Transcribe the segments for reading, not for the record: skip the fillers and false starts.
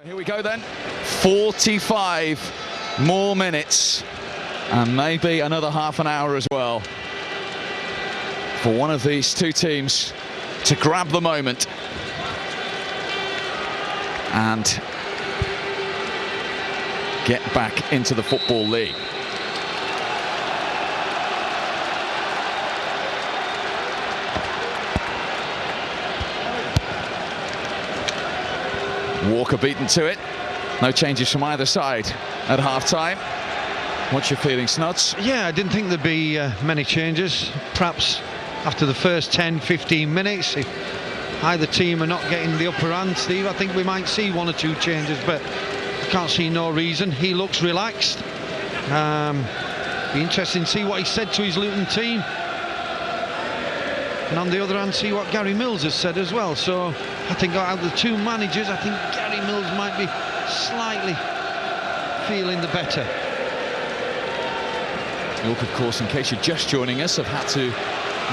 Here we go then, 45 more minutes and maybe another half an hour as well for one of these two teams to grab the moment and get back into the Football League. Walker beaten to it. No changes from either side at half-time. What's your feeling, Snods? Yeah, I didn't think there'd be many changes. Perhaps after the first 10-15 minutes, if either team are not getting the upper hand, Steve, I think we might see one or two changes, but I can't see no reason. He looks relaxed. Be interesting to see what he said to his Luton team. And on the other hand, see what Gary Mills has said as well. So I think out of the two managers, I think Gary Mills might be slightly feeling the better. York, of course, in case you're just joining us, have had to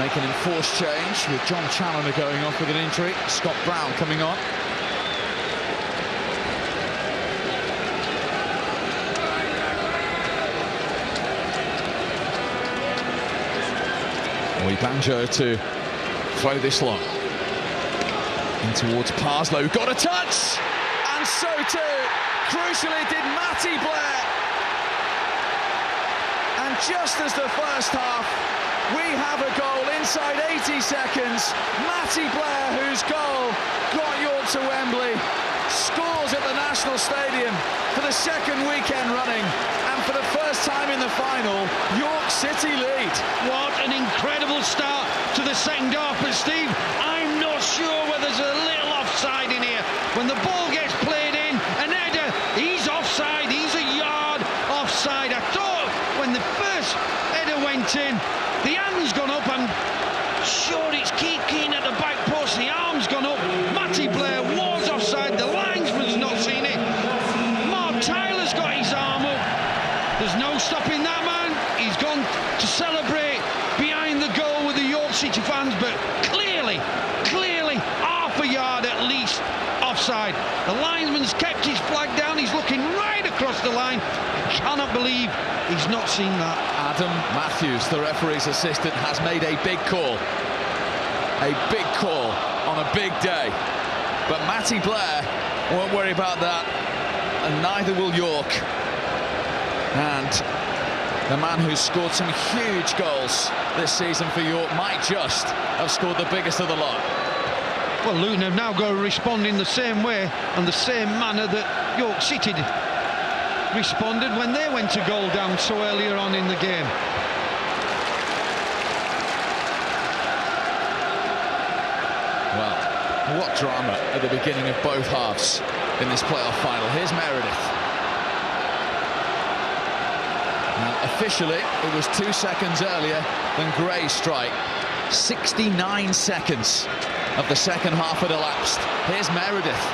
make an enforced change with John Challoner going off with an injury. Scott Brown coming on. Banjo to throw this long in towards Parslow, got a touch, and so too crucially did Matty Blair. And just as the first half, we have a goal inside 80 seconds. Matty Blair, whose goal got York to Wembley, scores at the National Stadium for the second weekend running, and for the first time in the final, York City lead. What an incredible start to the second half, but Steve, I'm not sure whether there's a little offside in here. When the ball gets played in, an header, he's offside, he's a yard offside. I thought when the first header went in, the hand's gone up, I'm sure it's Keane at the back post, the arm's gone up. Matty Blair was offside, the linesman's not seen it. Mark Tyler's got his arm up. There's no stopping that man. He's gone to celebrate behind the goal with the York City fans, but clearly half a yard at least offside. The linesman's kept his flag down. He's looking right across the line. I cannot believe he's not seen that. Adam Matthews, the referee's assistant, has made a big call. A big call on a big day. But Matty Blair won't worry about that, and neither will York. And the man who's scored some huge goals this season for York might just have scored the biggest of the lot. Well, Luton have now got to respond in the same way and the same manner that York City responded when they went to goal down so earlier on in the game. Well, what drama at the beginning of both halves in this playoff final. Here's Meredith. Now, officially, it was 2 seconds earlier than Gray's strike. 69 seconds of the second half had elapsed. Here's Meredith.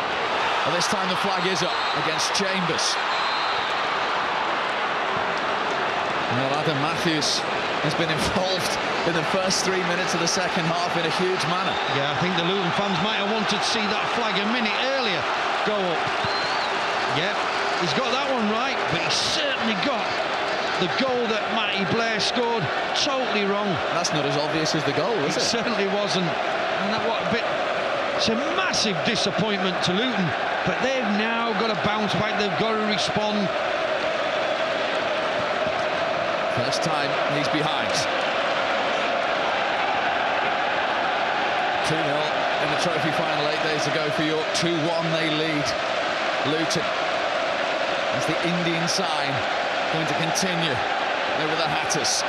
Well, this time the flag is up against Chambers. Well, Adam Matthews has been involved in the first 3 minutes of the second half in a huge manner. Yeah, I think the Luton fans might have wanted to see that flag a minute earlier go up. Yeah, he's got that one right, but he's certainly got the goal that Matty Blair scored totally wrong. That's not as obvious as the goal, is it? It certainly wasn't. And that, what a bit, it's a massive disappointment to Luton, but they've now got to bounce back, they've got to respond. First time he's behind. 2-0 in the trophy final 8 days ago for York. 2-1 they lead Luton. As the Indian sign going to continue over the Hatters.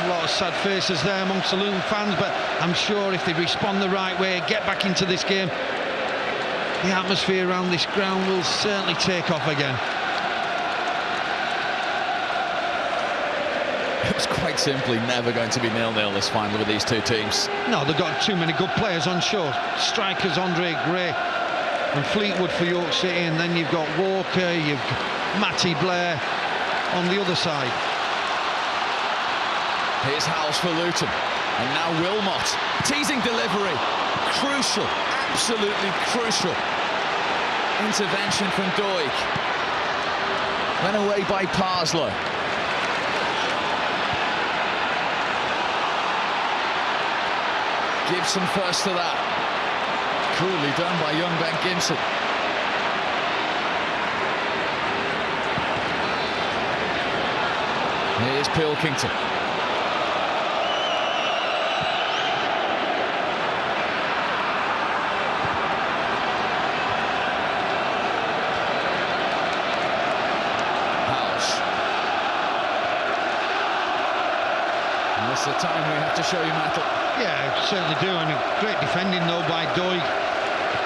A lot of sad faces there amongst the Luton fans, but I'm sure if they respond the right way, get back into this game, the atmosphere around this ground will certainly take off again. It was quite simply never going to be 0-0 this final with these two teams. No, they've got too many good players on show. Strikers, Andre Gray and Fleetwood for York City, and then you've got Walker, you've got Matty Blair on the other side. Here's Howells for Luton, and now Wilmot, teasing delivery, crucial, absolutely crucial. intervention from Doig. Then away by Parslow. Gibson first to that. Coolly done by young Ben Gibson. Here's Pilkington. The time we have to show you metal. Yeah, certainly do, and great defending though by Doig,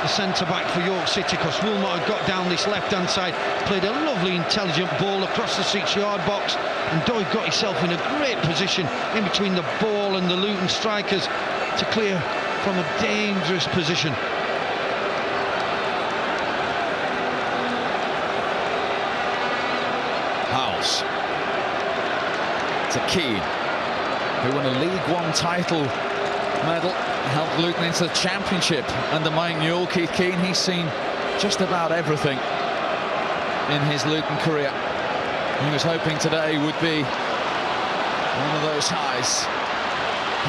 the centre-back for York City, because Wilmot had got down this left-hand side, played a lovely intelligent ball across the 6-yard box, and Doig got himself in a great position in between the ball and the Luton strikers to clear from a dangerous position. Howes to Keane, who won a League One title medal, helped Luton into the Championship under Mike Newell. Keith Keane, he's seen just about everything in his Luton career. He was hoping today would be one of those highs.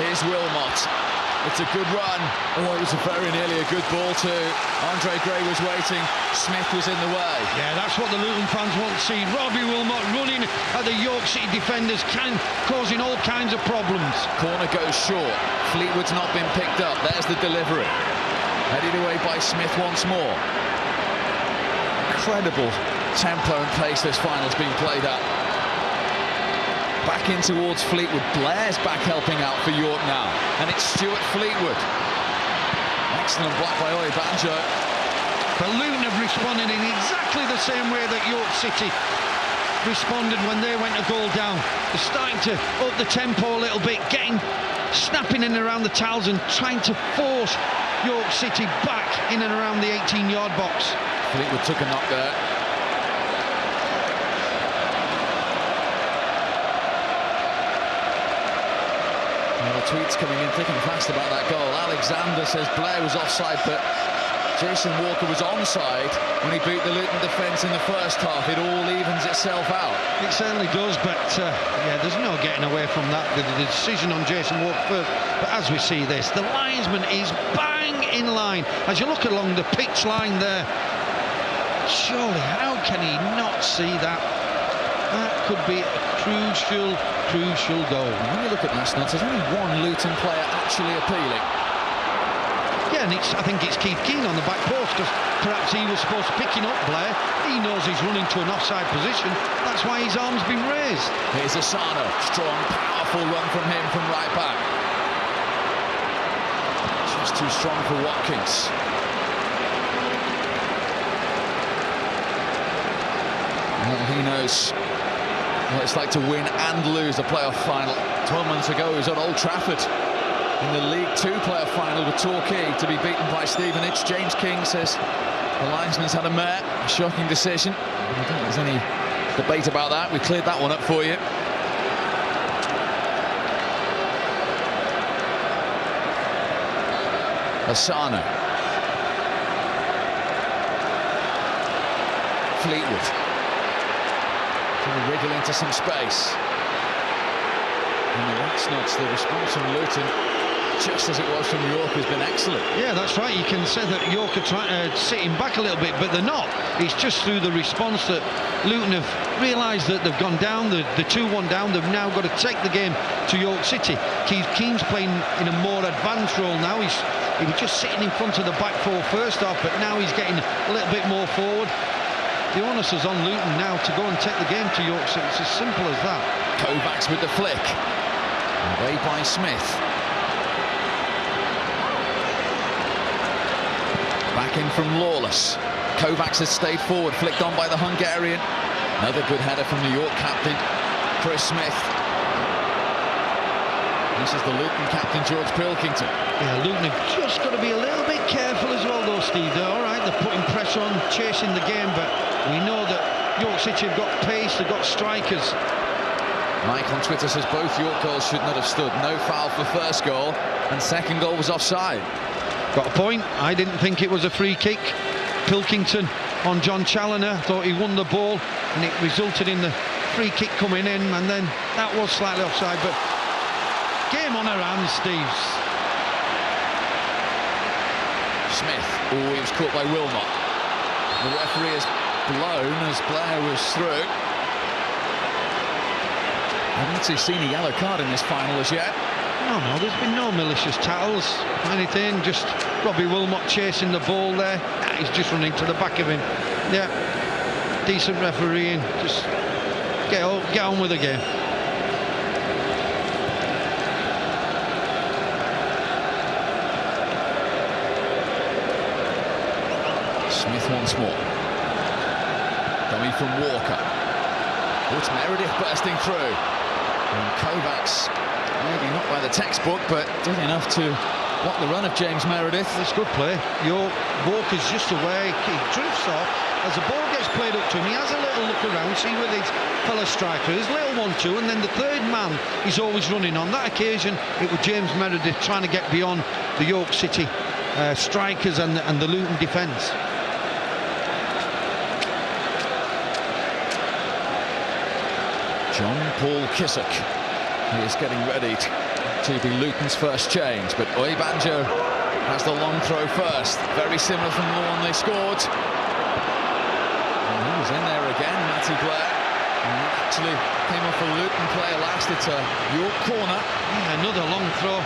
Here's Wilmot. It's a good run. Oh, it was very nearly a good ball too. Andre Gray was waiting. Smith was in the way. Yeah, that's what the Luton fans want to see. Robbie Wilmot running at the York City defenders, causing all kinds of problems. Corner goes short. Fleetwood's not been picked up. There's the delivery. Headed away by Smith once more. Incredible tempo and pace this final's been played at. Back in towards Fleetwood. Blair's back helping out for York now. And it's Stuart Fleetwood. Excellent block by Oi Banjo. But Luton have responded in exactly the same way that York City responded when they went a goal down. They're starting to up the tempo a little bit, snapping in and around the towels and trying to force York City back in and around the 18-yard box. Fleetwood took a knock there. Tweets coming in thick and fast about that goal. Alexander says Blair was offside, but Jason Walker was onside when he beat the Luton defence in the first half. It all evens itself out. It certainly does, but yeah, there's no getting away from that. The decision on Jason Walker first. But as we see this, the linesman is bang in line. As you look along the pitch line there, surely, how can he not see that? That could be a crucial goal. When you look at that, Snodin, there's only one Luton player actually appealing. Yeah, and I think it's Keith Keane on the back post, because perhaps he was supposed to picking up Blair. He knows he's running to an offside position. That's why his arm's been raised. Here's Asano. Strong, powerful run from him from right back. Just too strong for Watkins. Well, he knows what it's like to win and lose a playoff final. 12 months ago, he was at Old Trafford in the League Two playoff final with Torquay to be beaten by Stevenage. James King says the linesman's had a mare. A shocking decision. I don't think there's any debate about that. We cleared that one up for you. Asano. Fleetwood. Going to wriggle into some space. And that's not the response from Luton, just as it was from York, has been excellent. Yeah, that's right. You can say that York are trying to sit him back a little bit, but they're not. It's just through the response that Luton have realised that they've gone down, the 2-1 down. They've now got to take the game to York City. Keith Keane's playing in a more advanced role now. He was just sitting in front of the back four first half, but now he's getting a little bit more forward. The onus is on Luton now to go and take the game to York City. It's as simple as that. Kovacs with the flick. Away by Smith. Back in from Lawless. Kovacs has stayed forward, flicked on by the Hungarian. Another good header from the York captain, Chris Smith. This is the Luton captain, George Pilkington. Yeah, Luton have just got to be a little bit careful as well, though, Steve. They're all right, they're putting pressure on, chasing the game, but we know that York City have got pace, they've got strikers. Mike on Twitter says both York goals should not have stood. No foul for first goal, and second goal was offside. Got a point. I didn't think it was a free kick. Pilkington on John Challoner. Thought he won the ball, and it resulted in the free kick coming in, and then that was slightly offside, but game on her hands, Steve. Smith, he was caught by Wilmot. The referee has blown as Blair was through. I haven't actually seen a yellow card in this final as yet. No, there's been no malicious tackles, anything, just Robbie Wilmot chasing the ball there. He's just running to the back of him. Yeah, decent refereeing, just get on with the game. Smith once more. Dummy from Walker. It's Meredith bursting through. And Kovacs, maybe not by the textbook, but did enough to block the run of James Meredith. It's good play. Walker's just away. He drifts off. As the ball gets played up to him, he has a little look around, see with his fellow striker. There's a little 1-2, and then the third man is always running. On that occasion, it was James Meredith trying to get beyond the York City strikers and the Luton defence. John Paul Kissock, he is getting ready to be Luton's first change, but Oyebanjo has the long throw first, very similar from the one they scored. And he was in there again, Matty Blair, and that actually came off a Luton player last. It's a York corner. Yeah, another long throw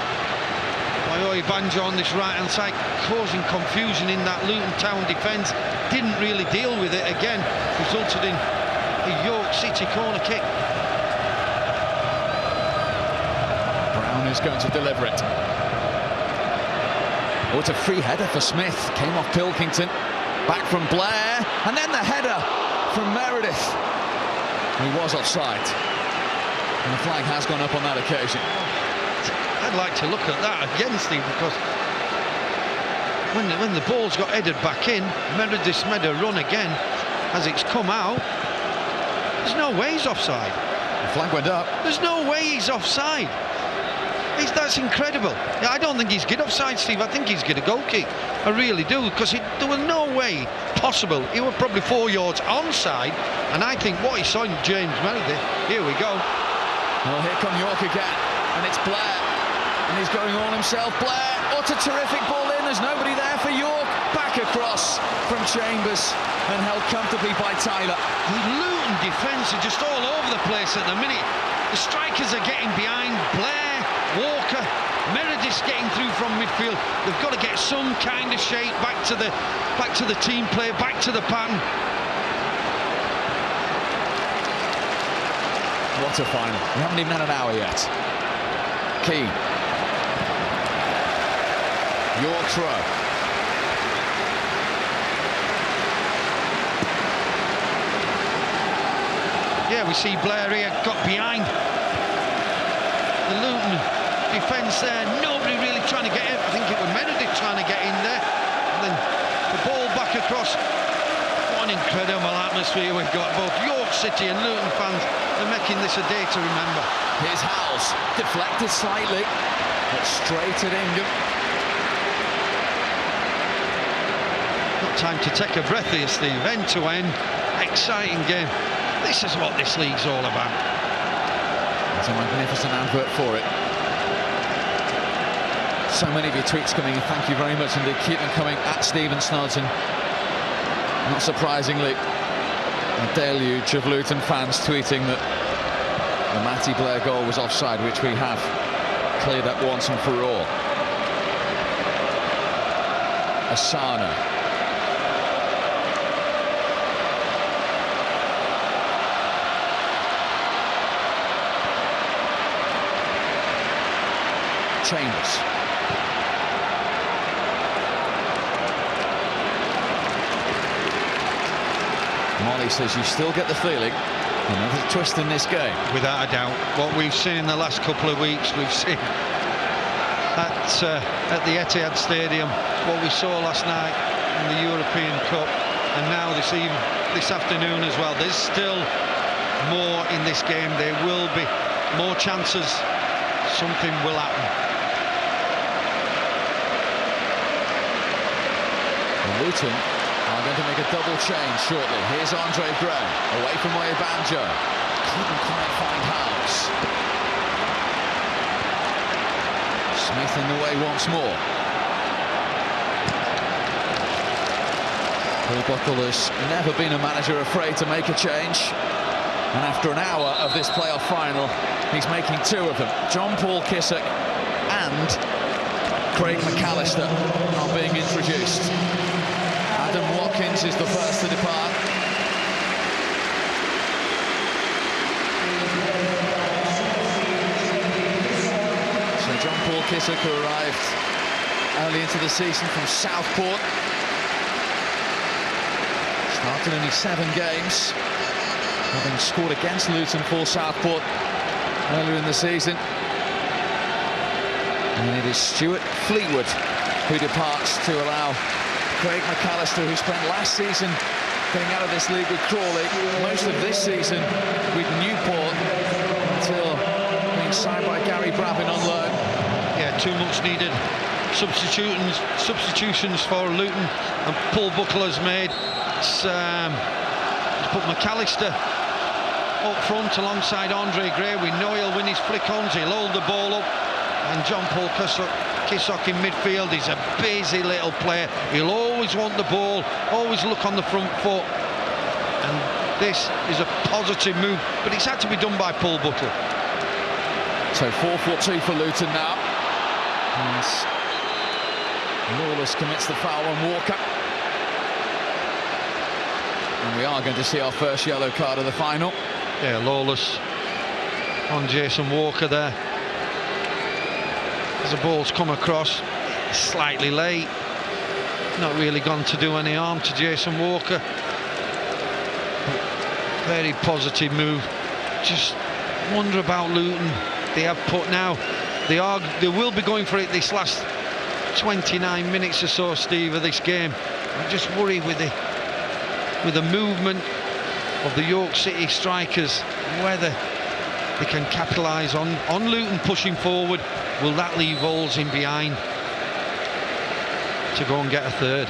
by Oyebanjo on this right-hand side, causing confusion in that Luton Town defence. Didn't really deal with it again, resulted in a York City corner kick. Brown is going to deliver it. Oh, it's a free header for Smith. Came off Pilkington. Back from Blair. And then the header from Meredith. He was offside. And the flag has gone up on that occasion. I'd like to look at that again, Steve, because when the ball's got headed back in, Meredith's made a run again. As it's come out, there's no way he's offside. The flag went up. There's no way he's offside. That's incredible. I don't think he's get offside, Steve. I think he's get a goal kick. I really do, because there was no way possible. He was probably 4 yards onside, and I think what he saw in James Meredith. Here we go. Well, here come York again, and it's Blair, and he's going all himself. Blair, what a terrific ball in. There's nobody there for York. Back across from Chambers and held comfortably by Tyler. The Luton defence are just all over the place at the minute. The strikers are getting behind. Blair, Walker, Meredith's getting through from midfield. They've got to get some kind of shape back to the team play, back to the pattern. What a final. We haven't even had an hour yet. Keane. York throw. Yeah, we see Blair here, got behind the Luton defence there. Nobody really trying to get in. I think it was Meredith trying to get in there. And then the ball back across. What an incredible atmosphere we've got. Both York City and Luton fans are making this a day to remember. Here's Howells, deflected slightly, but straight at Ingham. Not time to take a breath here, Steve. End to end, exciting game. This is what this league's all about. It's a magnificent advert for it. So many of your tweets coming in. Thank you very much indeed. Keep them coming at Stephen Snodin. Not surprisingly, a deluge of Luton fans tweeting that the Matty Blair goal was offside, which we have cleared up once and for all. Asano. Chambers. Molly says you still get the feeling another twist in this game. Without a doubt. What we've seen in the last couple of weeks, we've seen at the Etihad Stadium, what we saw last night in the European Cup, and now this afternoon as well. There's still more in this game. There will be more chances. Something will happen. Luton are going to make a double change shortly. Here's Andre Gray, away from Banjo. Couldn't quite find House. Smith in the way once more. Paul Buckle has never been a manager afraid to make a change. And after an hour of this playoff final, he's making two of them. John Paul Kissock and Craig McAllister are being introduced. Adam Watkins is the first to depart. So John Paul Kissock, who arrived early into the season from Southport, started only 7 games, having scored against Luton for Southport earlier in the season. And it is Stuart Fleetwood who departs to allow Craig McAllister, who spent last season getting out of this league with Crawley, most of this season with Newport, until being signed by Gary Brabin on loan. Yeah, 2 much needed substitutions for Luton, and Paul Buckle has made. He's put McAllister up front alongside Andre Gray. We know he'll win his flick-ons, he'll hold the ball up, and John Paul Kissock in midfield. He's a busy little player. He'll always want the ball, always look on the front foot, and this is a positive move, but it's had to be done by Paul Buckle. So 4-4-2 for Luton now. And Lawless commits the foul on Walker. And we are going to see our first yellow card of the final. Yeah, Lawless on Jason Walker there. As the ball's come across, slightly late. Not really gone to do any harm to Jason Walker. Very positive move. Just wonder about Luton. They have put now. They will be going for it this last 29 minutes or so, Steve, of this game. I just worry with the movement of the York City strikers, whether they can capitalise on Luton pushing forward. Will that leave holes in behind to go and get a third?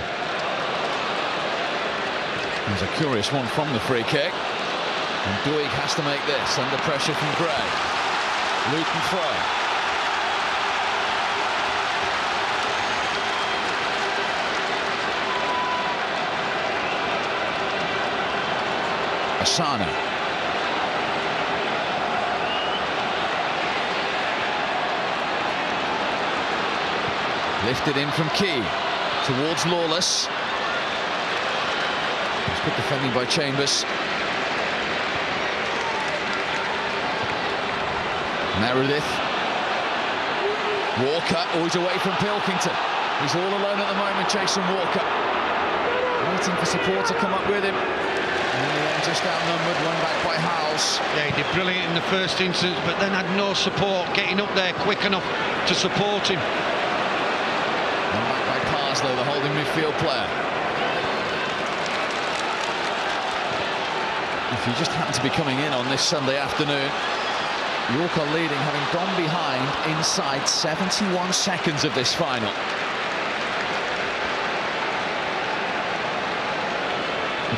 There's a curious one from the free kick, and Duig has to make this under pressure from Gray. Luton throw. Asana. Lifted in from Key towards Lawless. It's good defending by Chambers. Meredith. Walker, always away from Pilkington. He's all alone at the moment, chasing Walker. Waiting for support to come up with him. And just outnumbered, run back by Howes. Yeah, he did brilliant in the first instance, but then had no support getting up there quick enough to support him. Run back by Parslow, the holding midfield player. If you just happen to be coming in on this Sunday afternoon, York are leading, having gone behind inside 71 seconds of this final.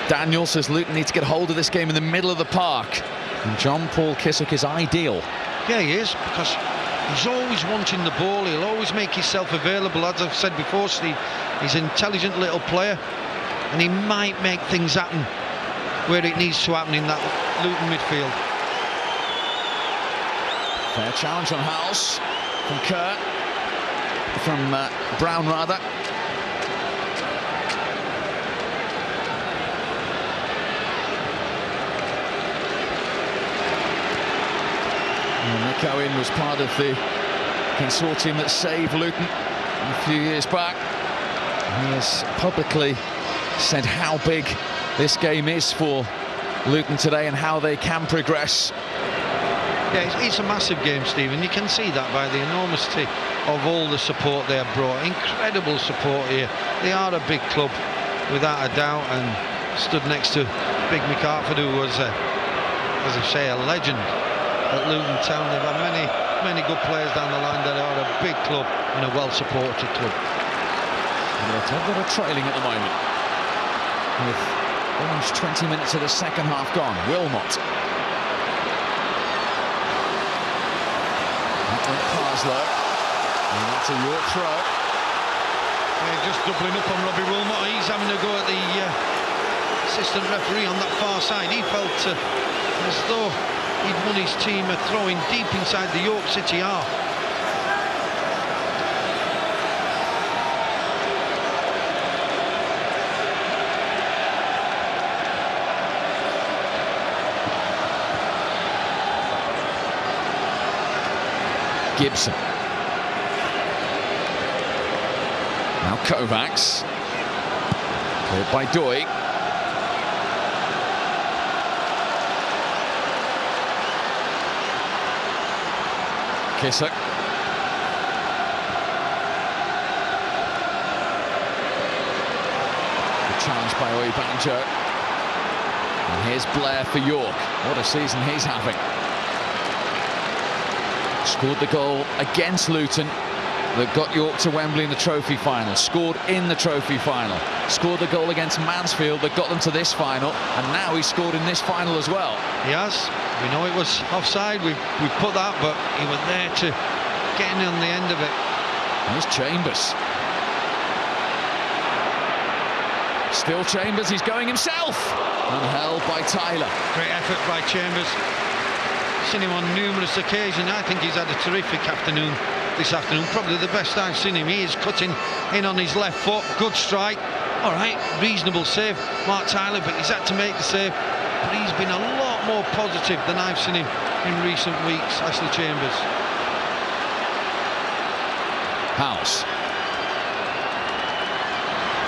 Daniel says Luton need to get hold of this game in the middle of the park, and John Paul Kissock is ideal. Yeah, he is, because he's always wanting the ball. He'll always make himself available. As I've said before, Steve, he's an intelligent little player, and he might make things happen where it needs to happen in that Luton midfield. Fair challenge on Howes from Kerr, from Brown rather. Nick Owen was part of the consortium that saved Luton a few years back. He has publicly said how big this game is for Luton today and how they can progress. Yeah, it's a massive game, Stephen. You can see that by the enormity of all the support they have brought. Incredible support here. They are a big club, without a doubt, and stood next to Big McArthur, who was, as I say, a legend at Luton Town. They've had many good players down the line. They are a big club and a well-supported club. And they're trailing at the moment. with almost 20 minutes of the second half gone. Wilmot. That went Parslow. And that's a York throw. Yeah, just doubling up on Robbie Wilmot. He's having a go at the assistant referee on that far side. He felt as though he'd won his team a throw-in deep inside the York City half. Gibson. Now Kovacs. Caught by Doig. Kissock. The challenge by Oyebanjo. And here's Blair for York. What a season he's having. Scored the goal against Luton that got York to Wembley in the trophy final. Scored in the trophy final. Scored the goal against Mansfield that got them to this final. And now he's scored in this final as well. He has. We know it was offside. We've put that, but he was there to get in on the end of it. Here's Chambers. Still Chambers. He's going himself. And held by Tyler. Great effort by Chambers. Seen him on numerous occasions. I think he's had a terrific afternoon this afternoon. Probably the best I've seen him. He is cutting in on his left foot. Good strike. All right, reasonable save, Mark Tyler, but he's had to make the save. But he's been a lot more positive than I've seen him in recent weeks, Ashley Chambers. House.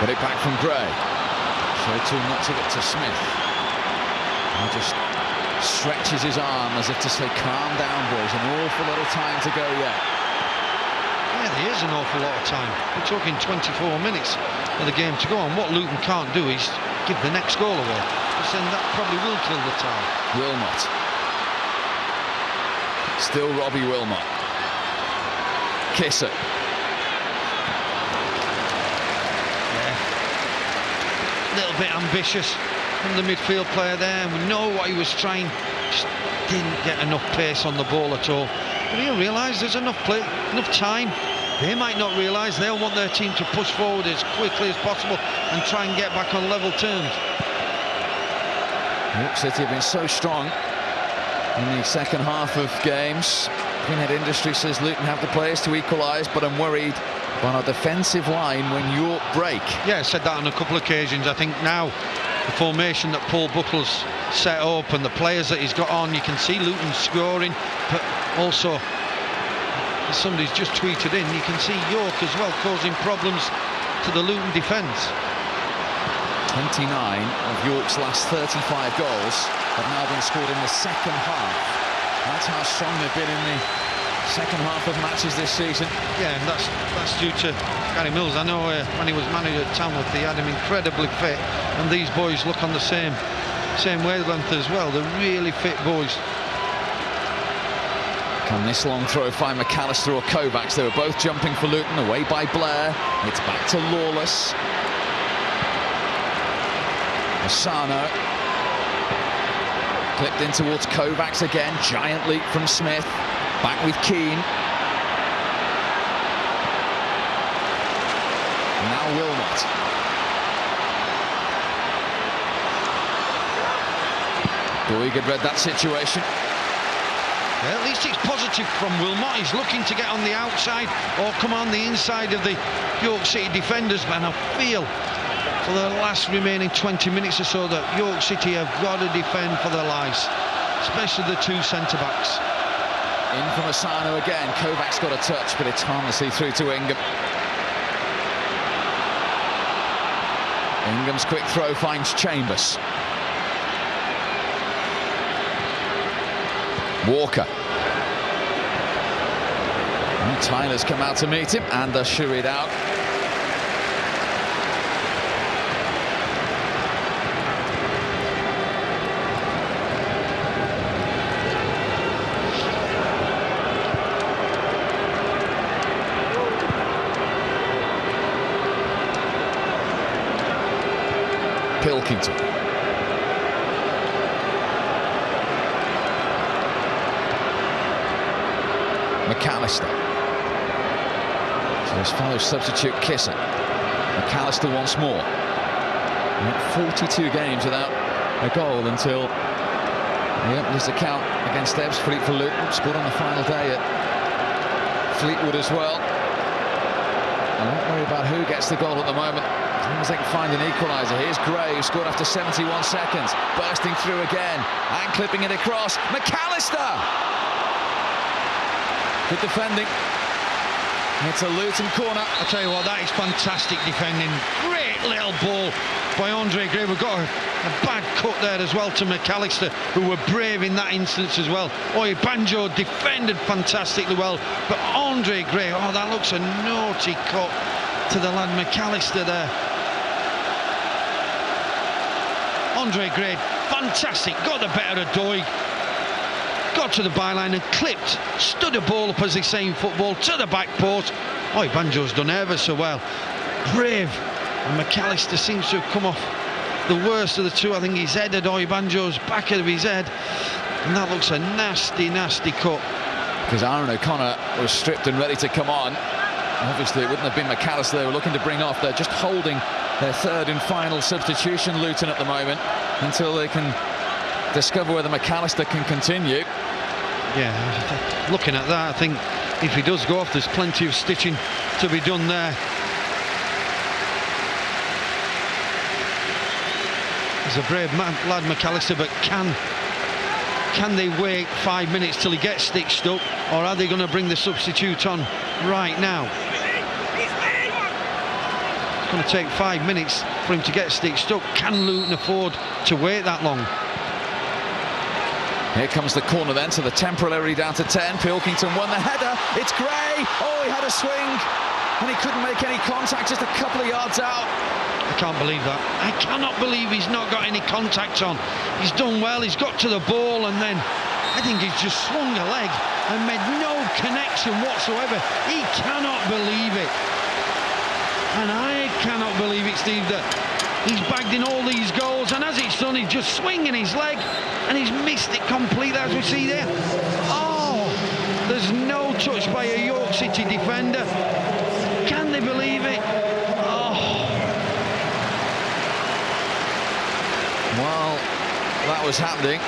Got it back from Gray. Showed too much of it to Smith. And just stretches his arm as if to say, calm down, boys, an awful lot of time to go yet. Yeah, there is an awful lot of time. We're talking 24 minutes of the game to go, and what Luton can't do is give the next goal away, because then that probably will kill the tie. Wilmot. Still Robbie Wilmot. Kissock. Yeah. A little bit ambitious from the midfield player there, and we know what he was trying. Just didn't get enough pace on the ball at all. But he'll realise there's enough play, enough time. They might not realise. They'll want their team to push forward as quickly as possible and try and get back on level terms. York City have been so strong in the second half of games. Pinhead Industry says Luton have the players to equalise, but I'm worried about our defensive line when York break. Yeah, I said that on a couple of occasions. I think now the formation that Paul Buckle's set up and the players that he's got on, you can see Luton scoring, but also, as somebody's just tweeted in, you can see York as well causing problems to the Luton defence. 29 of York's last 35 goals have now been scored in the second half. That's how strong they've been in the second half of matches this season. Yeah, and that's due to Gary Mills. I know when he was manager at Tamworth, he had him incredibly fit, and these boys look on the same wavelength as well. They're really fit boys. Can this long throw find McAllister or Kovacs? They were both jumping for Luton, away by Blair. It's back to Lawless. Asano. Clipped in towards Kovacs again. Giant leap from Smith. Back with Keane. Now Wilmot. Doig had read that situation. Yeah, at least it's positive from Wilmot. He's looking to get on the outside or come on the inside of the York City defenders, man. I feel for the last remaining 20 minutes or so that York City have got to defend for their lives, especially the two centre-backs. In from Asano again. Kovacs got a touch, but it's harmlessly through to Ingham. Ingham's quick throw finds Chambers. Walker. And Tyler's come out to meet him and usher it out. Pilkey. Islington. McAllister. So his fellow substitute Kisser. McAllister once more. 42 games without a goal until he opened his account against Ebbsfleet for Luton. Scored on the final day at Fleetwood as well. I won't worry about who gets the goal at the moment, as long as they can find an equaliser. Here's Gray, who scored after 71 seconds. Bursting through again and clipping it across. McAllister! Good defending. It's a Luton corner. I'll tell you what, that is fantastic defending. Great little ball by Andre Gray. We've got a bad cut there as well to McAllister, who were brave in that instance as well. Banjo defended fantastically well, but Andre Gray, oh, that looks a naughty cut to the lad McAllister there. Andre Gray, fantastic, got the better of Doig. Got to the byline and clipped, stood a ball up, as they say in football, to the back post. Banjo's done ever so well. Brave. And McAllister seems to have come off the worst of the two. I think he's headed Banjo's back of his head. And that looks a nasty, nasty cut. Because Aaron O'Connor was stripped and ready to come on. Obviously, it wouldn't have been McAllister they were looking to bring off. They're just holding their third and final substitution, Luton, at the moment, until they can discover whether McAllister can continue. Yeah, looking at that, I think if he does go off, there's plenty of stitching to be done there. He's a brave lad, McAllister, but can they wait 5 minutes till he gets stitched up, or are they going to bring the substitute on right now? It's going to take 5 minutes for him to get stitched up. Can Luton afford to wait that long? Here comes the corner then, to the temporarily down to 10. Pilkington won the header. It's Gray. Oh, he had a swing and he couldn't make any contact, just a couple of yards out. I can't believe that. I cannot believe he's not got any contact on. He's done well, he's got to the ball, and then I think he's just swung a leg and made no connection whatsoever. He cannot believe it. And I cannot believe it, Steve, that he's bagged in all these goals, and as it's done, he's just swinging his leg and he's missed it completely, as we see there. Oh, there's no touch by a York City defender. Can they believe it? Oh. While that was happening,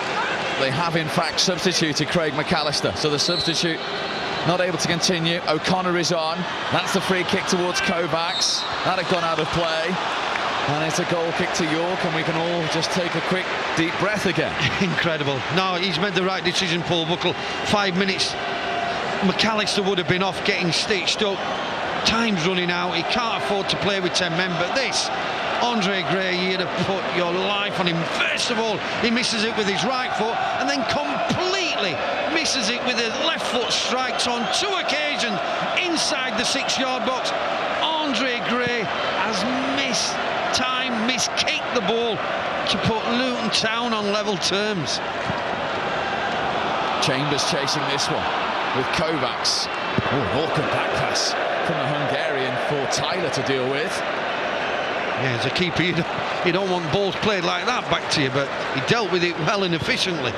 they have in fact substituted Craig McAllister. So the substitute not able to continue. O'Connor is on. That's the free kick towards Kovacs. That had gone out of play. And it's a goal kick to York, and we can all just take a quick deep breath again. Incredible. No, he's made the right decision, Paul Buckle. 5 minutes, McAllister would have been off getting stitched up. Time's running out. He can't afford to play with 10 men, but this, Andre Gray, you'd have put your life on him. First of all, he misses it with his right foot, and then completely misses it with his left foot. Strikes on 2 occasions inside the 6-yard box. Andre Gray has miskicked the ball to put Luton Town on level terms. Chambers chasing this one with Kovacs. Oh, awkward back pass from the Hungarian for Tyler to deal with. Yeah, as a keeper, you don't want balls played like that back to you, but he dealt with it well and efficiently.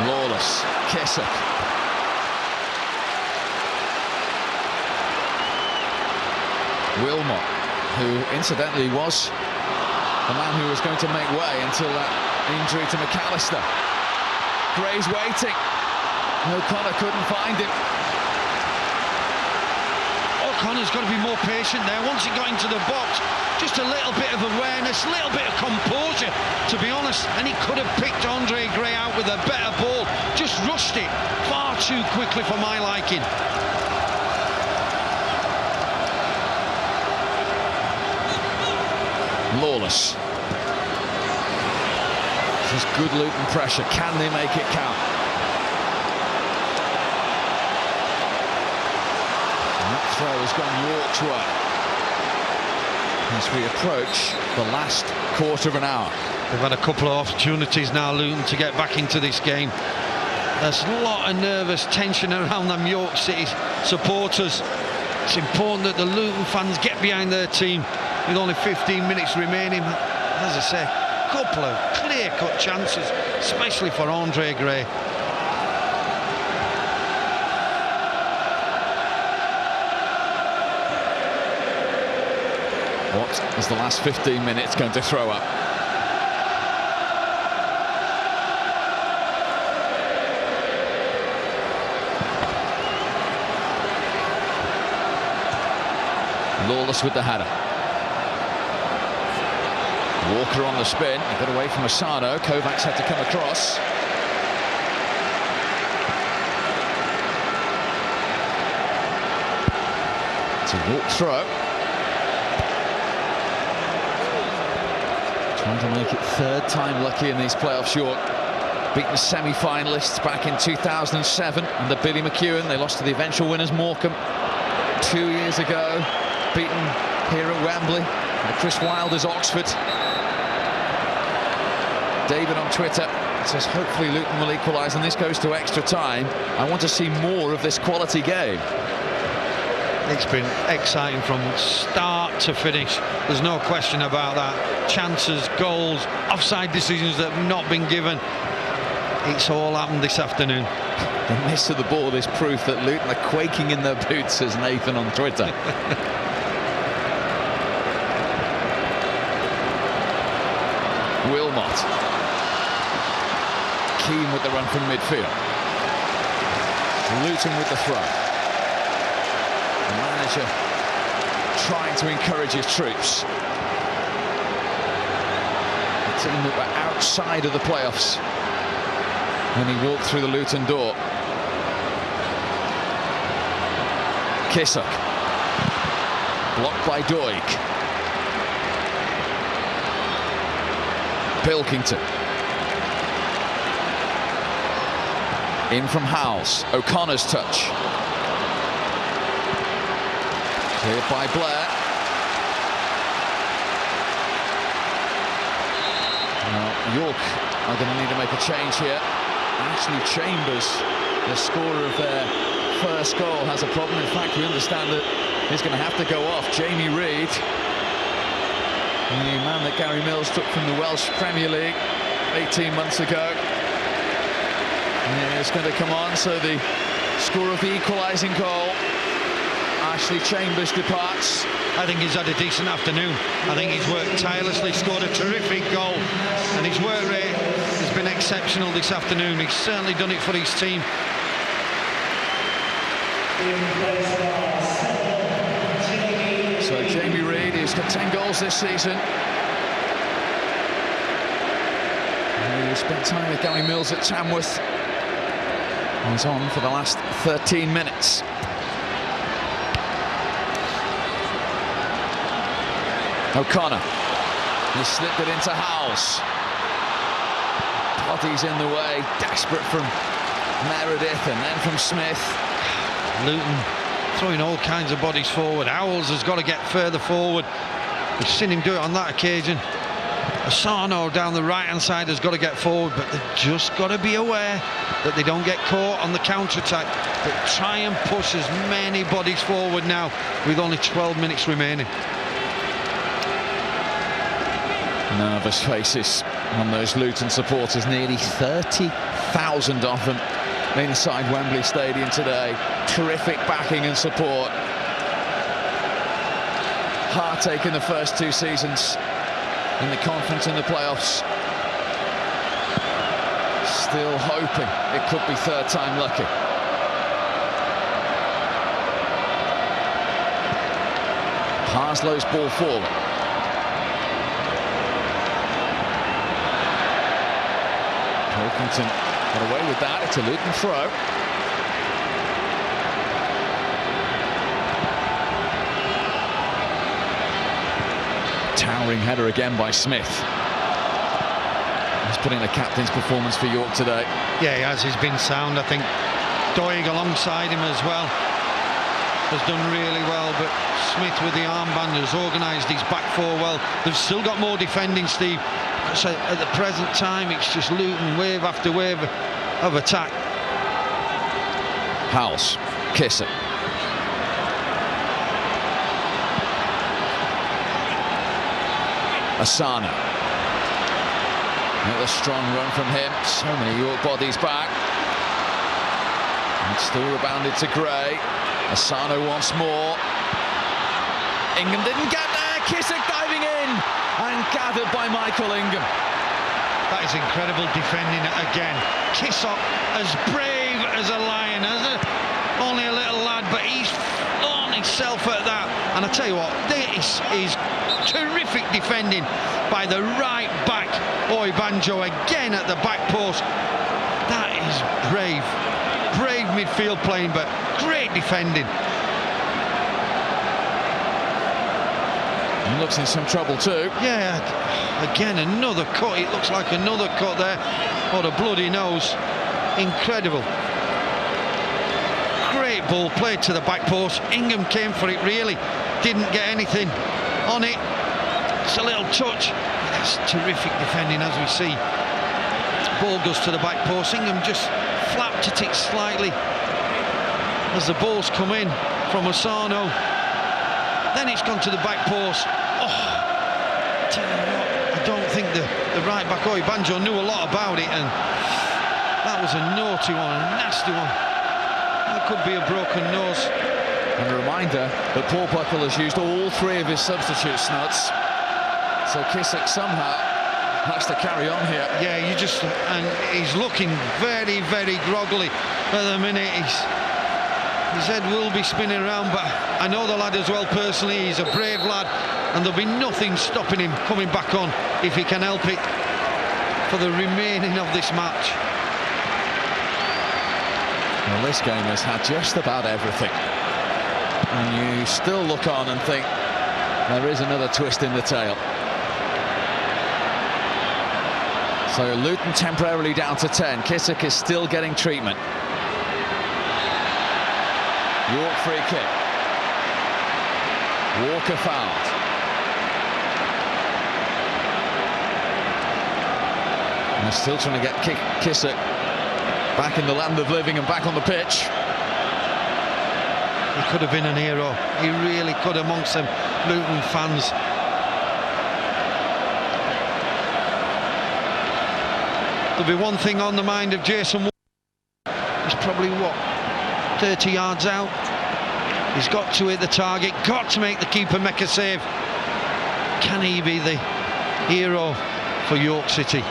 Lawless, Kissock. Wilmot, who incidentally was the man who was going to make way until that injury to McAllister. Gray's waiting. O'Connor couldn't find him. O'Connor's got to be more patient there. Once he got into the box, just a little bit of awareness, a little bit of composure, to be honest, and he could have picked Andre Gray out with a better ball. Just rushed it far too quickly for my liking. Lawless. This is good Luton pressure. Can they make it count? And that throw has gone York's way as we approach the last quarter of an hour. They've had a couple of opportunities now, Luton, to get back into this game. There's a lot of nervous tension around them York City supporters. It's important that the Luton fans get behind their team with only 15 minutes remaining. As I say, a couple of clear-cut chances, especially for Andre Gray. What is the last 15 minutes going to throw up? Lawless with the header. Walker on the spin. He got away from Asano. Kovacs had to come across. It's a walk throw. Trying to make it third time lucky in these playoffs, York. Beaten semi-finalists back in 2007 under Billy McEwen. They lost to the eventual winners Morecambe 2 years ago. Beaten here at Wembley by Chris Wilder's Oxford. David on Twitter says hopefully Luton will equalise and this goes to extra time. I want to see more of this quality game. It's been exciting from start to finish. There's no question about that. Chances, goals, offside decisions that have not been given. It's all happened this afternoon. The miss of the ball is proof that Luton are quaking in their boots, says Nathan on Twitter. Wilmot. Keane with the run from midfield. Luton with the throw. The manager trying to encourage his troops. The team that were outside of the playoffs when he walked through the Luton door. Kissock. Blocked by Doig. Pilkington. In from Howells. O'Connor's touch. Cleared by Blair. Now, York are going to need to make a change here. Ashley Chambers, the scorer of their first goal, has a problem. In fact, we understand that he's going to have to go off. Jamie Reid, the man that Gary Mills took from the Welsh Premier League 18 months ago, is going to come on. So the scorer of the equalising goal, Ashley Chambers, departs. I think he's had a decent afternoon. I think he's worked tirelessly, scored a terrific goal, and his work rate has been exceptional this afternoon. He's certainly done it for his team. So Jamie Reid, he's got 10 goals this season. He spent time with Gary Mills at Tamworth. He's on for the last 13 minutes. O'Connor. He slipped it into Howells. Bodies in the way, desperate from Meredith and then from Smith. Luton throwing all kinds of bodies forward. Howells has got to get further forward. We've seen him do it on that occasion. Asano down the right hand side has got to get forward, but they've just got to be aware that they don't get caught on the counter-attack, but try and push as many bodies forward now with only 12 minutes remaining. Nervous faces on those Luton supporters, nearly 30,000 of them inside Wembley Stadium today. Terrific backing and support. Heartache in the first two seasons in the conference and the playoffs. Still hoping it could be third time lucky. Parslow's ball forward. Pilkington got away with that. It's a Luton throw. Towering header again by Smith. He's putting the captain's performance for York today. Yeah, he has. He's been sound. I think Doig alongside him as well has done really well, but Smith with the armband has organised his back four well. They've still got more defending, Steve. So at the present time, it's just Luton wave after wave of attack. Howells, Kisser. Asano. Another strong run from him. So many York bodies back. And still rebounded to Gray. Asano once more. Ingham didn't get there. Kissick diving in and gathered by Michael Ingham. That is incredible defending again. Kissick, as brave as a lion, only a little lad, but he's flung himself at that. And I tell you what, this is terrific defending by the right back. Banjo again at the back post. That is brave midfield playing, but great defending. He looks in some trouble too. Yeah, again another cut. It looks like another cut there. What a bloody nose. Incredible. Great ball played to the back post. Ingham came for it, really didn't get anything on it. It's a little touch. That's terrific defending, as we see. Ball goes to the back post. Ingham just flapped at it slightly as the ball's come in from Asano. Then it's gone to the back post. Tell you what, I don't think the right back Banjo knew a lot about it, and that was a naughty one, a nasty one. That could be a broken nose. And a reminder that Paul Buckle has used all three of his substitutes, Snuds. So Kissick somehow has to carry on here. Yeah, and he's looking very, very groggily at the minute. His head will be spinning around, but I know the lad as well personally. He's a brave lad, and there'll be nothing stopping him coming back on if he can help it for the remaining of this match. Well, this game has had just about everything, and you still look on and think there is another twist in the tail. So Luton temporarily down to 10. Kissick is still getting treatment. York free kick. Walker fouled. And they're still trying to get Kissick back in the land of living and back on the pitch. He could have been an hero. He really could amongst them Luton fans. There'll be one thing on the mind of Jason. He's probably, 30 yards out. He's got to hit the target, got to make the keeper make a save. Can he be the hero for York City?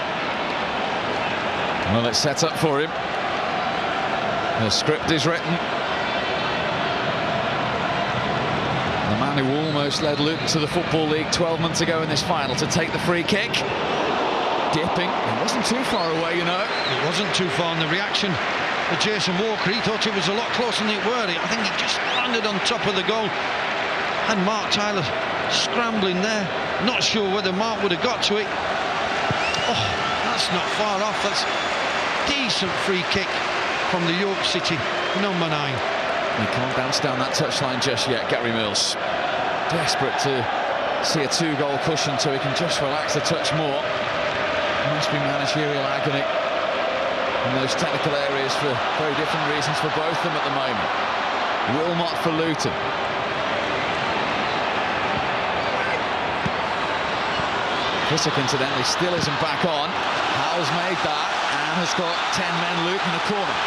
Well, it's set up for him. The script is written. The man who almost led Luton to the Football League 12 months ago in this final to take the free kick. Dipping. It wasn't too far away, you know. It wasn't too far, and the reaction of Jason Walker, he thought it was a lot closer than it were. I think he just landed on top of the goal. And Mark Tyler scrambling there. Not sure whether Mark would have got to it. That's not far off. That's decent free kick from the York City number 9. He can't bounce down that touchline just yet, Gary Mills. Desperate to see a 2-goal cushion so he can just relax a touch more. Must be managerial agony in those technical areas for very different reasons for both of them at the moment. Wilmot for Luton. Kissick incidentally still isn't back on. Howell's made that and has got 10 men Luton in the corner.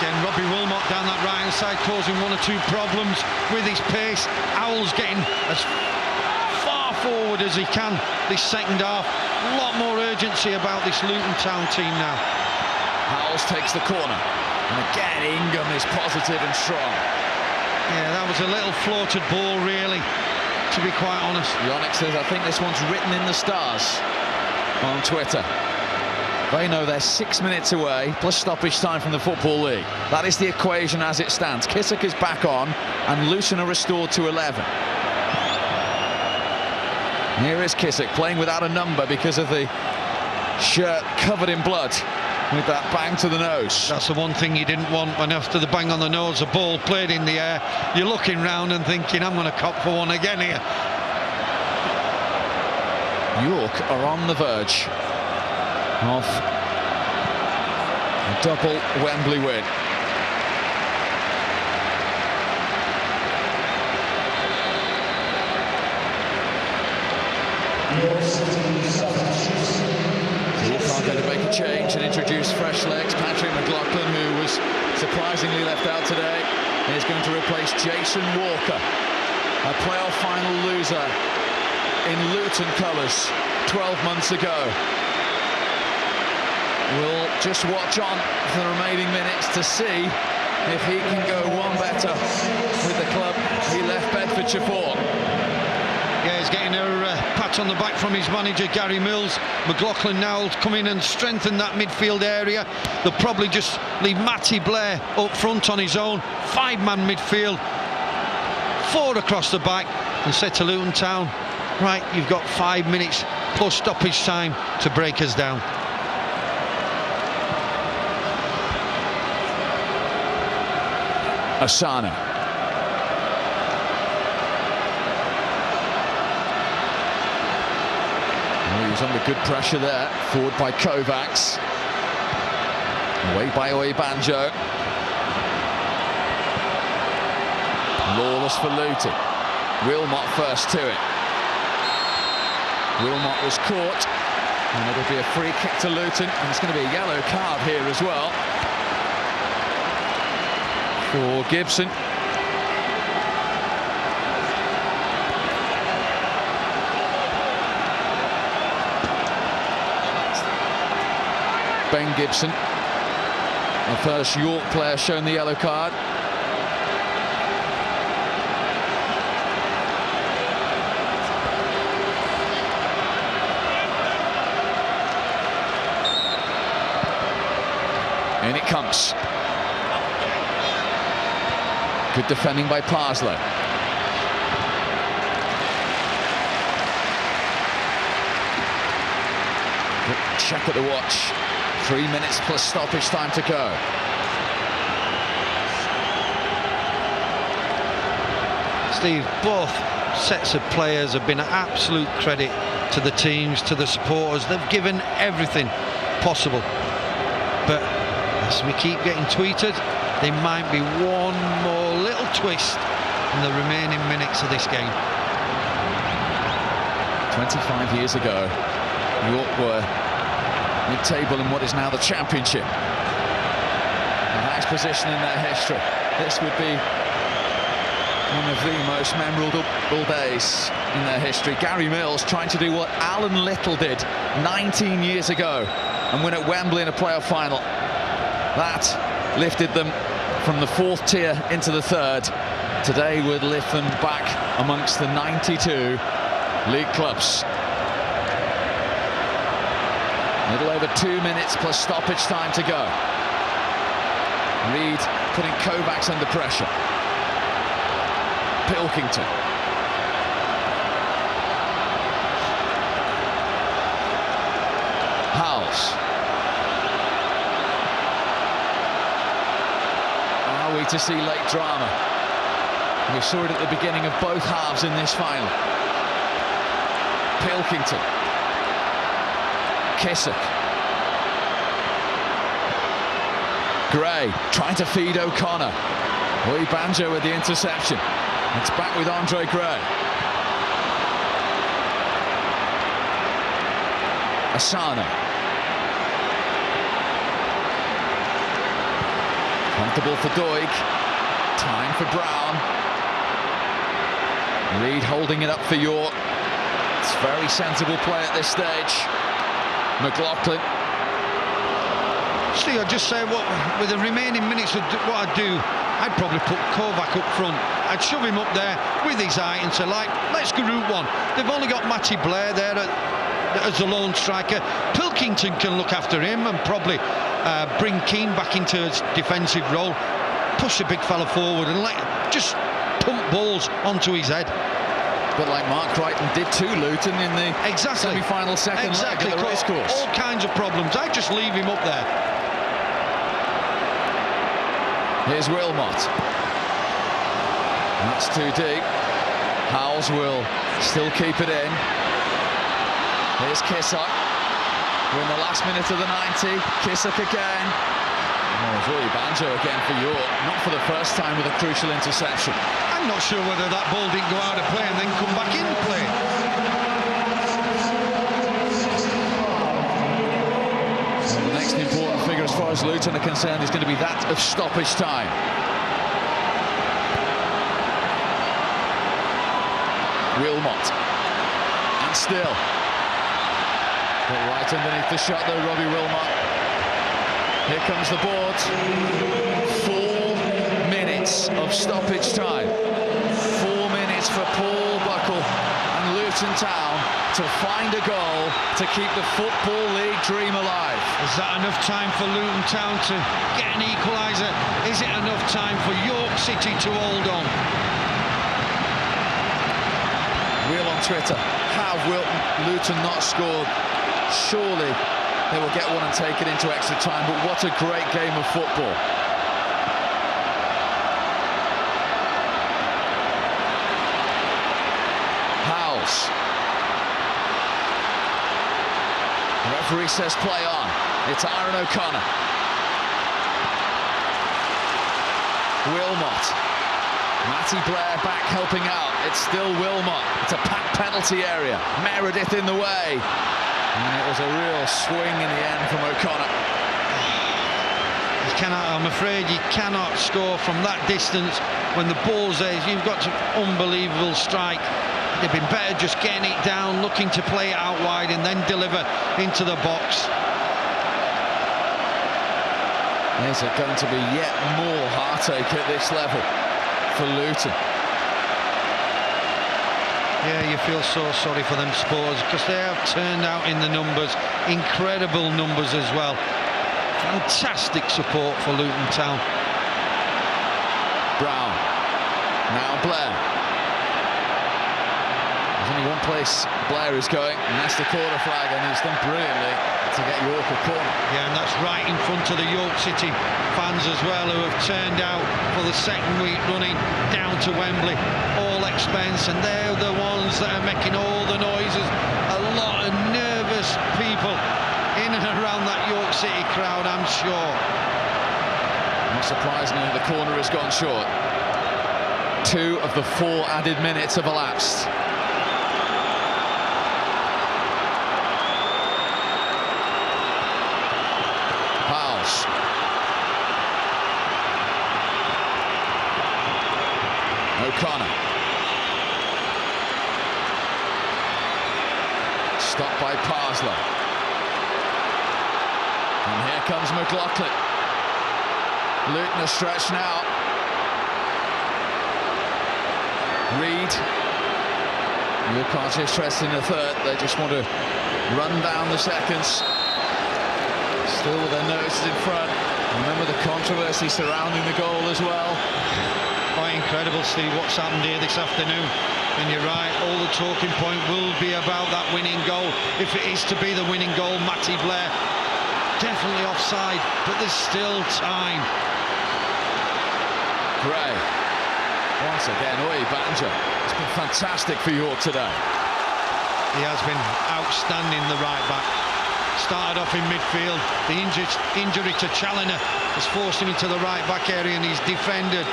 Again, Robbie Wilmot down that right-hand side causing 1 or 2 problems with his pace. Howell's getting as far forward as he can this second half. A lot more urgency about this Luton Town team now. Howells takes the corner, and again Ingham is positive and strong. Yeah, that was a little floated ball, really, to be quite honest. Yannick says, I think this one's written in the stars on Twitter. They know they're 6 minutes away, plus stoppage time from the Football League. That is the equation as it stands. Kissick is back on, and Luton are restored to 11. Here is Kissick playing without a number because of the shirt covered in blood with that bang to the nose. That's the one thing you didn't want when after the bang on the nose, the ball played in the air. You're looking round and thinking, I'm going to cop for one again here. York are on the verge of a double Wembley win. York are going to make a change and introduce fresh legs. Patrick McLaughlin, who was surprisingly left out today, is going to replace Jason Walker, a playoff final loser in Luton colours 12 months ago. We'll just watch on for the remaining minutes to see if he can go one better with the club he left Bedfordshire for. Yeah, he's getting a pat on the back from his manager, Gary Mills. McLaughlin now will come in and strengthen that midfield area. They'll probably just leave Matty Blair up front on his own. 5-man midfield, 4 across the back, and said to Luton Town, right, you've got 5 minutes plus stoppage time to break us down. Asana. Well, he was under good pressure there. Forward by Kovacs. Away by Banjo. Lawless for Luton. Wilmot first to it. Wilmot was caught. And it'll be a free kick to Luton. And it's going to be a yellow card here as well for Gibson. Ben Gibson, the first York player shown the yellow card. In it comes. Good defending by Parslow. Good check at the watch. 3 minutes plus stoppage time to go. Steve, both sets of players have been an absolute credit to the teams, to the supporters. They've given everything possible. But as we keep getting tweeted, there might be one more little twist in the remaining minutes of this game. 25 years ago, York were mid-table in what is now the Championship. The highest position in their history. This would be one of the most memorable days in their history. Gary Mills trying to do what Alan Little did 19 years ago and win at Wembley in a playoff final. That lifted them from the 4th tier into the 3rd. Today would lift them back amongst the 92 league clubs. A little over 2 minutes plus stoppage time to go. Reed putting Kovacs under pressure. Pilkington. Howells. Are we to see late drama? We saw it at the beginning of both halves in this final. Pilkington. Kissock. Gray trying to feed O'Connor. Banjo with the interception. It's back with Andre Gray. Asana. Comfortable for Doig. Time for Brown. Reed holding it up for York. It's very sensible play at this stage. McLaughlin. See, I'd just say with the remaining minutes of what I'd do, I'd probably put Kovac up front. I'd shove him up there with his height and say, like, let's go route one. They've only got Matty Blair there as the lone striker. Pilkington can look after him and probably bring Keane back into his defensive role. Push the big fella forward and just pump balls onto his head. But like Mark Crichton did to Luton in the semi-final second leg at the racecourse. All kinds of problems. I'd just leave him up there. Here's Wilmot. That's too deep. Howells will still keep it in. Here's Kissock. We're in the last minute of the 90. Kissock again. Banjo again for York. Not for the first time with a crucial interception. I'm not sure whether that ball didn't go out of play and then come back in play. far as Luton are concerned, is going to be that of stoppage time. Wilmot. And still. But right underneath the shot though, Robbie Wilmot. Here comes the board. 4 minutes of stoppage time. 4 minutes for Paul Buckle and Luton Town to find a goal to keep the Football League dream alive. Is that enough time for Luton Town to get an equaliser? Is it enough time for York City to hold on? Wheel on Twitter, have Luton not scored? Surely they will get one and take it into extra time, but what a great game of football. Howes. The referee says play on. It's Aaron O'Connor. Wilmot. Matty Blair back helping out. It's still Wilmot. It's a packed penalty area. Meredith in the way. And it was a real swing in the end from O'Connor. I'm afraid you cannot score from that distance when the ball's there. You've got an unbelievable strike. They've been better just getting it down, looking to play it out wide and then deliver into the box. Is it going to be yet more heartache at this level for Luton? Yeah, you feel so sorry for them supporters because they have turned out in the numbers, incredible numbers as well. Fantastic support for Luton Town. Brown, now Blair. There's only one place Blair is going, and that's the corner flag, and he's done brilliantly to get York a corner. Yeah, and that's right in front of the York City fans as well, who have turned out for the second week running down to Wembley, all expense, and they're the ones that are making all the noises. A lot of nervous people in and around that York City crowd, I'm sure. Not surprisingly, the corner has gone short. 2 of the 4 added minutes have elapsed. Howes. O'Connor. Stopped by Parslow. And here comes McLaughlin. Luton are stretched now. Reed. Your can't see stress in the third. They just want to run down the seconds. Still with their noses in front. Remember the controversy surrounding the goal as well. Quite incredible, Steve, what's happened here this afternoon. And you're right, all the talking point will be about that winning goal. If it is to be the winning goal, Matty Blair. Definitely offside, but there's still time. Gray. Once again, Oi Banjo. It's been fantastic for York today. He has been outstanding, the right back. Started off in midfield. The injury to Challoner has forced him into the right back area, and he's defended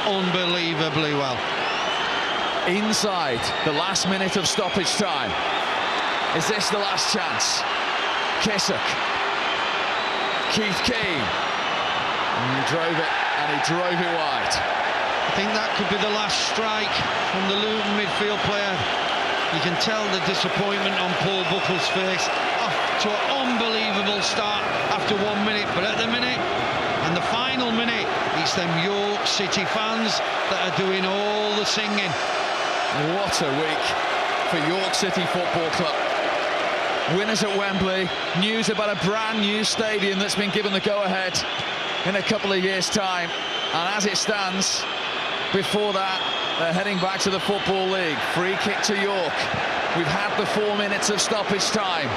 unbelievably well. Inside the last minute of stoppage time. Is this the last chance? Kissock. Keith Keane. And he drove it wide. I think that could be the last strike from the Luton midfield player. You can tell the disappointment on Paul Buckle's face. Off to an unbelievable start after 1 minute, but at the minute, and the final minute, it's them York City fans that are doing all the singing. What a week for York City Football Club. Winners at Wembley, news about a brand new stadium that's been given the go-ahead in a couple of years' time. And as it stands, before that, they're heading back to the Football League. Free kick to York. We've had the 4 minutes of stoppage time.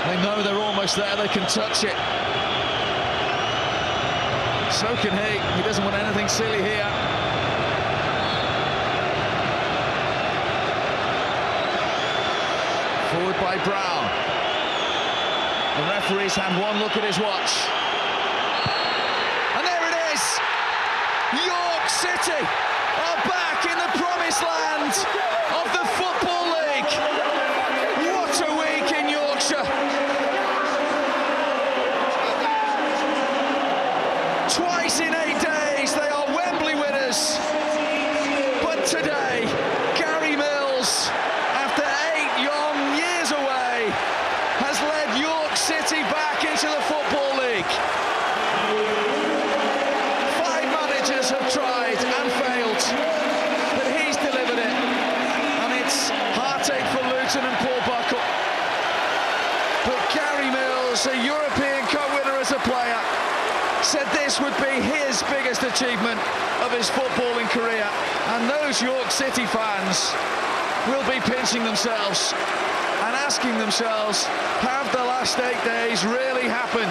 They know they're almost there, they can touch it. So can he. He doesn't want anything silly here. Forward by Brown. The referee's had one look at his watch. And there it is! York City are back in the promised land of the Football League. What a week! managers have tried and failed, but he's delivered it, and it's heartache for Luton and Paul Buckle. But Gary Mills, a European Cup winner as a player, said this would be his biggest achievement of his footballing career, and those York City fans will be pinching themselves and asking themselves, have the last 8 days really happened?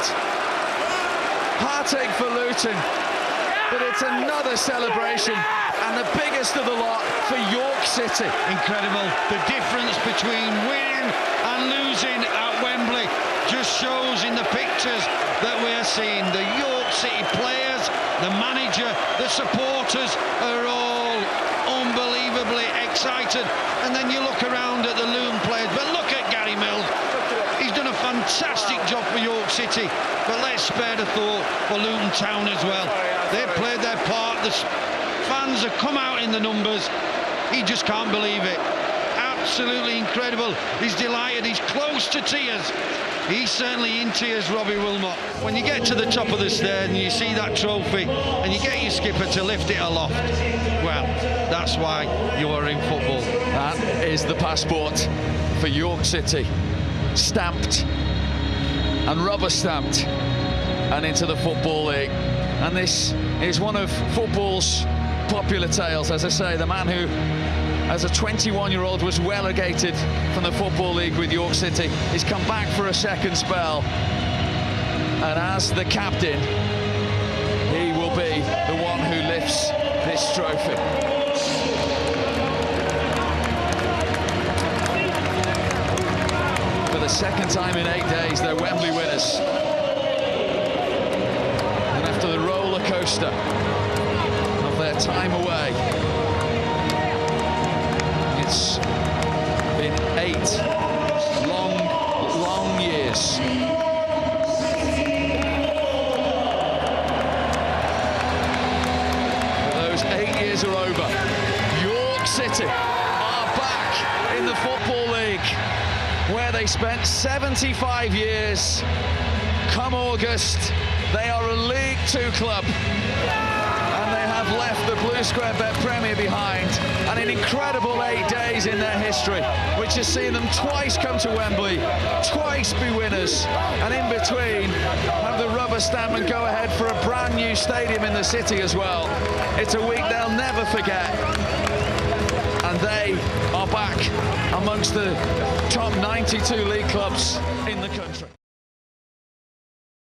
Heartache for Luton, but it's another celebration, and the biggest of the lot for York City. Incredible. The difference between winning and losing at Wembley just shows in the pictures that we're seeing. The York City players, the manager, the supporters are all unbelievably excited. And then you look around at the Luton players, but look at Gary Mills. He's done a fantastic job for York City, but let's spare the thought for Luton Town as well. They've played their part. The fans have come out in the numbers. He just can't believe it. Absolutely incredible. He's delighted. He's close to tears. He's certainly in tears, Robbie Wilmot. When you get to the top of the stairs and you see that trophy and you get your skipper to lift it aloft, well, that's why you are in football. That is the passport for York City, stamped and rubber stamped and into the Football League. And this is one of football's popular tales. As I say, the man who, as a 21-year-old, was relegated from the Football League with York City, he's come back for a second spell, and as the captain, he will be the one who lifts this trophy. For the second time in 8 days, they're Wembley winners. And after the roller coaster of their time away, it's been 8 long years. But those 8 years are over. York City are back in the Football League, where they spent 75 years. Come August, they are a League Two club, and they have left the Blue Square Bet Premier behind, and an incredible 8 days in their history, which has seen them twice come to Wembley, twice be winners, and in between have the rubber stamp and go ahead for a brand new stadium in the city as well. It's a week they'll never forget, and they are back amongst the top 92 league clubs in the country.